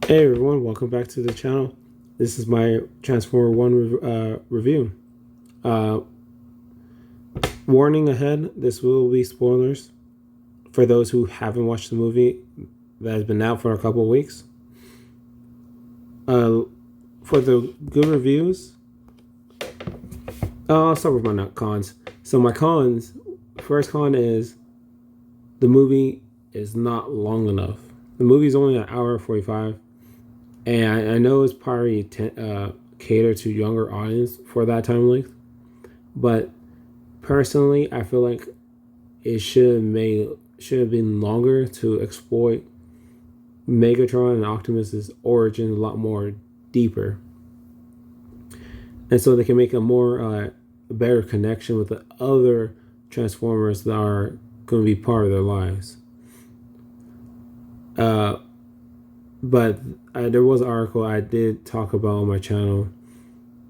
Hey everyone, welcome back to the channel. This is my Transformer 1 review. Uh, Warning ahead, this will be spoilers for those who haven't watched the movie that has been out for a couple of weeks. For the good reviews, I'll start with my cons. So my cons, first con is the movie is not long enough. The movie is only an hour and 45. And I know it's probably catered to younger audience for that time length, but personally, I feel like it should have been longer to exploit Megatron and Optimus's origin a lot more deeper, and so they can make a better connection with the other Transformers that are going to be part of their lives. But there was an article I did talk about on my channel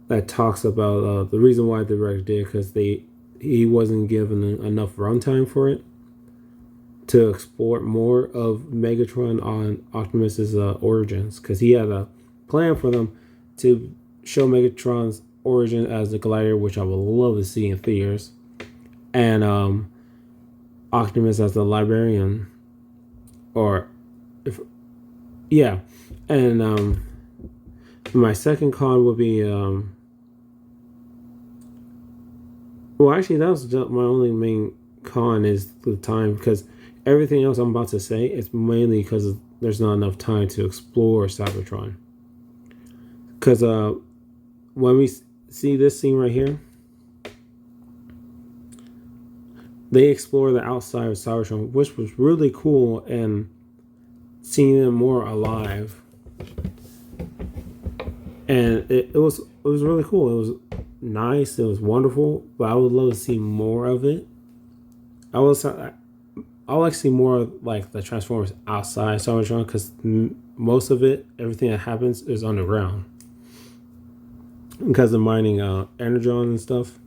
that talks about the reason why the director did, because he wasn't given enough runtime for it to explore more of Megatron on Optimus's origins, because he had a plan for them to show Megatron's origin as the Collider, which I would love to see in theaters, and Optimus as the librarian, or if yeah, and my second con would be well, actually, that was just my only main con is the time, because everything else I'm about to say is mainly because there's not enough time to explore Cybertron. Because when we see this scene right here, they explore the outside of Cybertron, which was really cool, and seeing them more alive, and it was really cool. It was nice. It was wonderful, but I would love to see more of it. I would like to see more of, like, the Transformers outside Cybertron, because most of it, everything that happens, is underground because of mining energon and stuff.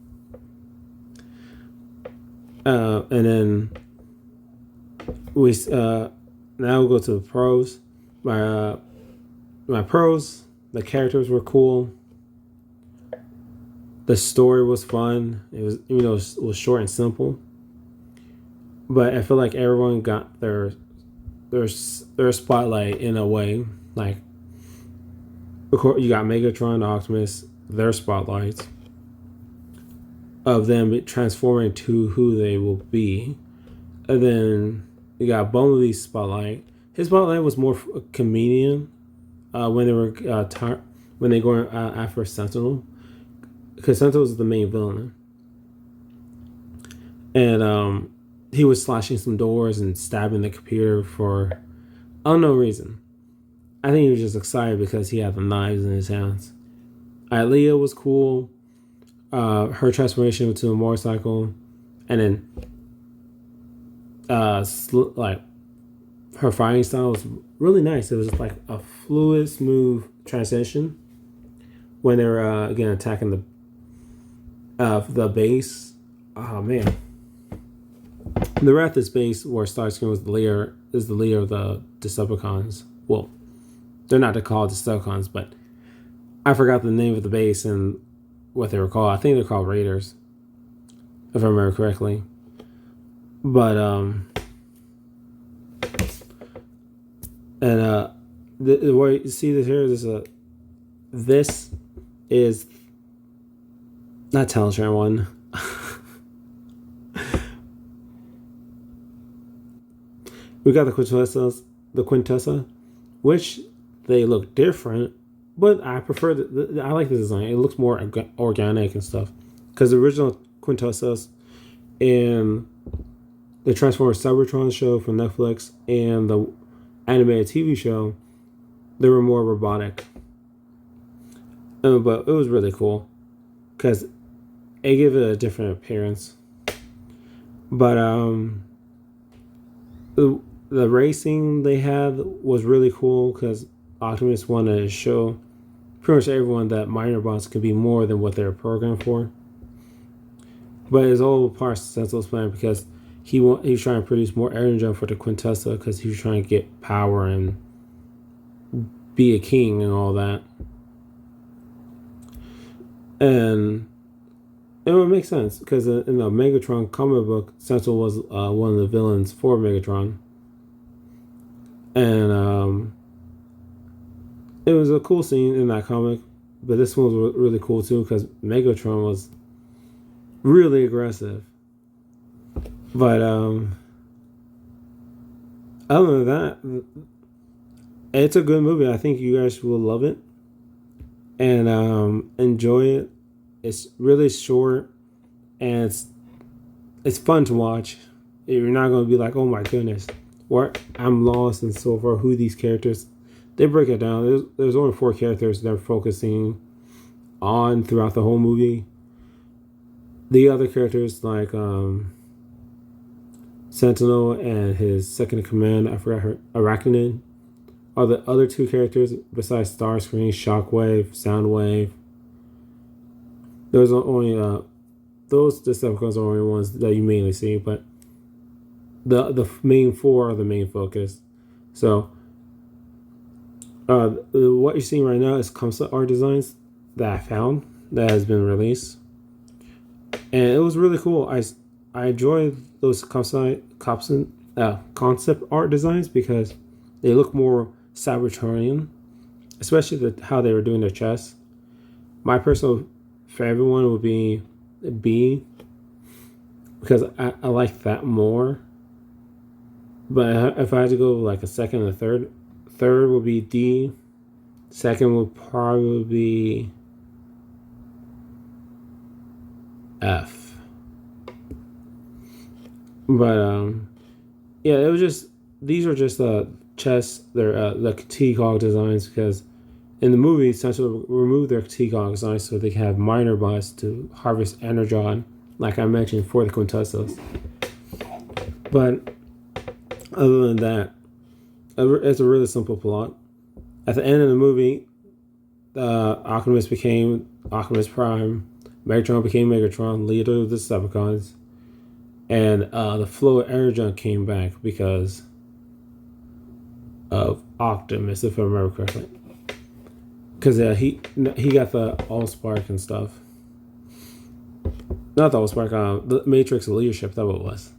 And then we now we'll go to the pros. My pros: the characters were cool. The story was fun. It was, it was short and simple. But I feel like everyone got their spotlight in a way. Like, of course, you got Megatron, Optimus, their spotlights of them transforming to who they will be, and then you got Bumblebee's spotlight. His spotlight was more a comedian when they were when they going after Sentinel, because Sentinel was the main villain, and he was slashing some doors and stabbing the computer for unknown reason. I think he was just excited because he had the knives in his hands. Leah was cool. Her transformation into a motorcycle, and then like, her fighting style was really nice. It was like a fluid, smooth transition when they were again attacking the base. Oh man, they're at this base where Starscream was the leader of the Decepticons. Well, they're not called Decepticons, but I forgot the name of the base and what they were called. I think they're called Raiders, if I remember correctly. But and the way you see this here, this is not Talentran 1. We got the Quintessa, which they look different, but I prefer I like the design. It looks more organic and stuff, because the original Quintessas in the Transformers Cybertron show from Netflix and the animated TV show, they were more robotic. But it was really cool because it gave it a different appearance. But the racing they had was really cool, because Optimus wanted to show pretty much everyone that minor bots could be more than what they're programmed for. But it's all part of Sentinel's plan, because he was trying to produce more energon for the Quintessa, because he was trying to get power and be a king and all that. And it would make sense because in the Megatron comic book, Sentinel was one of the villains for Megatron. And it was a cool scene in that comic, but this one was really cool too because Megatron was really aggressive. But other than that, it's a good movie. I think you guys will love it and enjoy it. It's really short and it's fun to watch. You're not going to be like, oh my goodness, or I'm lost and so far. Who these characters? They break it down. There's only 4 characters they're focusing on throughout the whole movie. The other characters like Sentinel and his second in command, I forgot her, Arachnid, are the other 2 characters besides Starscream, Shockwave, Soundwave. There's only those Decepticons are the only ones that you mainly see, but the main 4 are the main focus. So what you're seeing right now is concept art designs that I found that has been released, and it was really cool. I enjoyed those concept art designs because they look more Cybertronian, especially how they were doing their chests. My personal favorite one would be B because I like that more. But if I had to go like a second and a third would be D. Second would probably be F. But yeah, it was just these are just chests. They're the T-Cog designs because in the movie, Sentinel removed their T-Cog designs so they can have minor bots to harvest Energon, like I mentioned for the Quintessence. But other than that, it's a really simple plot. At the end of the movie, Optimus became Optimus Prime, Megatron became Megatron, leader of the Decepticons, and the flow of Energon came back because of Optimus, if I remember correctly. Because he got the Allspark and stuff. Not the Allspark, the Matrix of Leadership, that's what it was.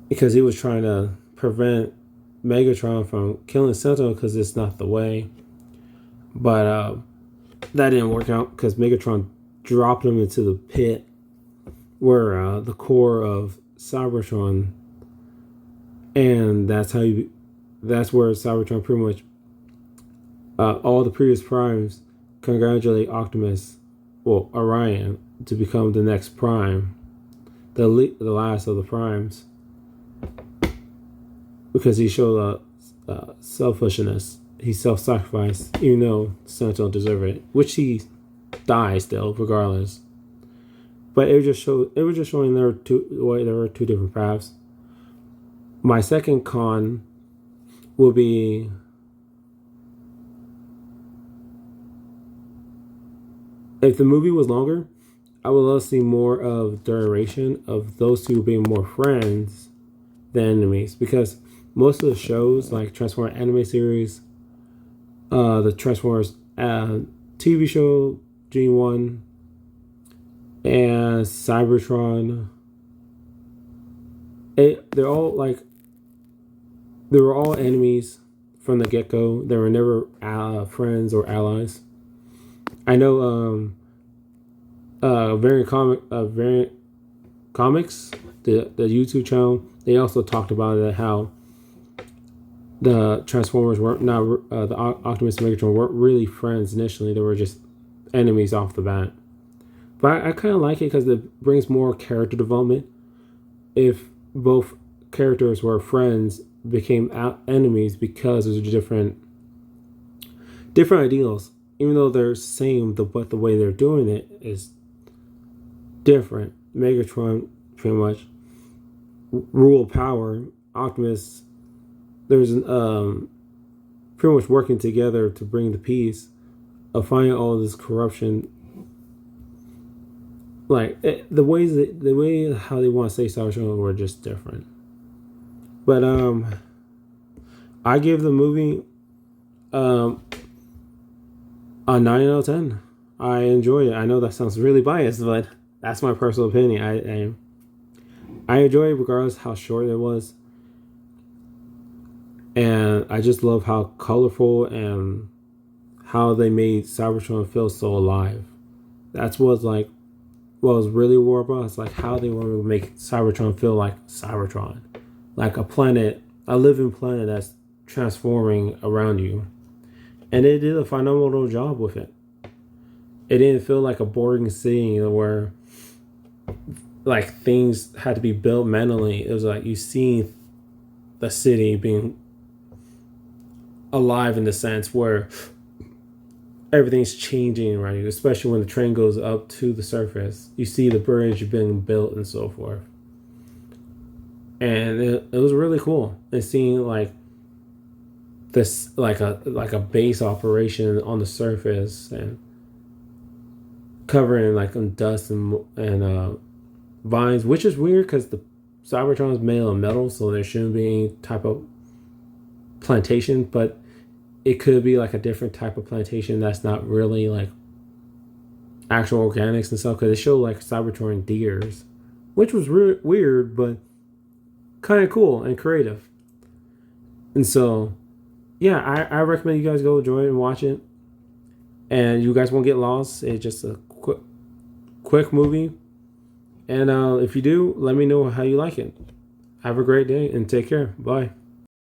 Because he was trying to prevent Megatron from killing Sentinel because it's not the way. But that didn't work out because Megatron dropped him into the pit where the core of Cybertron, and that's where Cybertron pretty much all the previous primes congratulate Optimus, Orion, to become the next prime, the last of the primes, because he showed selfishness. He self-sacrificed, even though Sentinel deserved it, which he died still, regardless. But it was just showing there were two different paths. My second con will be if the movie was longer, I would love to see more of duration of those two being more friends than enemies, because most of the shows like Transformers anime series, the Transformers TV show G1, and Cybertron, they were all enemies from the get-go. They were never friends or allies. I know Variant Comics, the YouTube channel, they also talked about it, how the Transformers weren't the Optimus and Megatron weren't really friends initially. They were just enemies off the bat. But I kind of like it because it brings more character development. If both characters were friends, became enemies because of different ideals. Even though they're same, but the way they're doing it is different. Megatron pretty much rule power. Optimus, there's pretty much working together to bring the peace of finding all this corruption. Like the way how they want to say Cybertron were just different. But I give the movie Um, a 9 out of 10. I enjoy it. I know that sounds really biased, but that's my personal opinion. I enjoy it regardless how short it was, and I just love how colorful and how they made Cybertron feel so alive. That's what's like what was really war about. It's like how they want to make Cybertron feel like Cybertron, like a planet, a living planet that's transforming around you. And they did a phenomenal job with it. It didn't feel like a boring scene where like things had to be built manually. It was like you see the city being alive in the sense where everything's changing around you, especially when the train goes up to the surface. You see the bridge being built and so forth. And it was really cool. And seeing like this like a base operation on the surface and covering like in dust and vines, which is weird because the Cybertron is made of metal, so there shouldn't be any type of plantation, but it could be like a different type of plantation that's not really like actual organics and stuff, because they show like Cybertron deers, which was weird, but kind of cool and creative. And so, yeah, I recommend you guys go enjoy it and watch it. And you guys won't get lost. It's just a quick movie. And if you do, let me know how you like it. Have a great day and take care. Bye.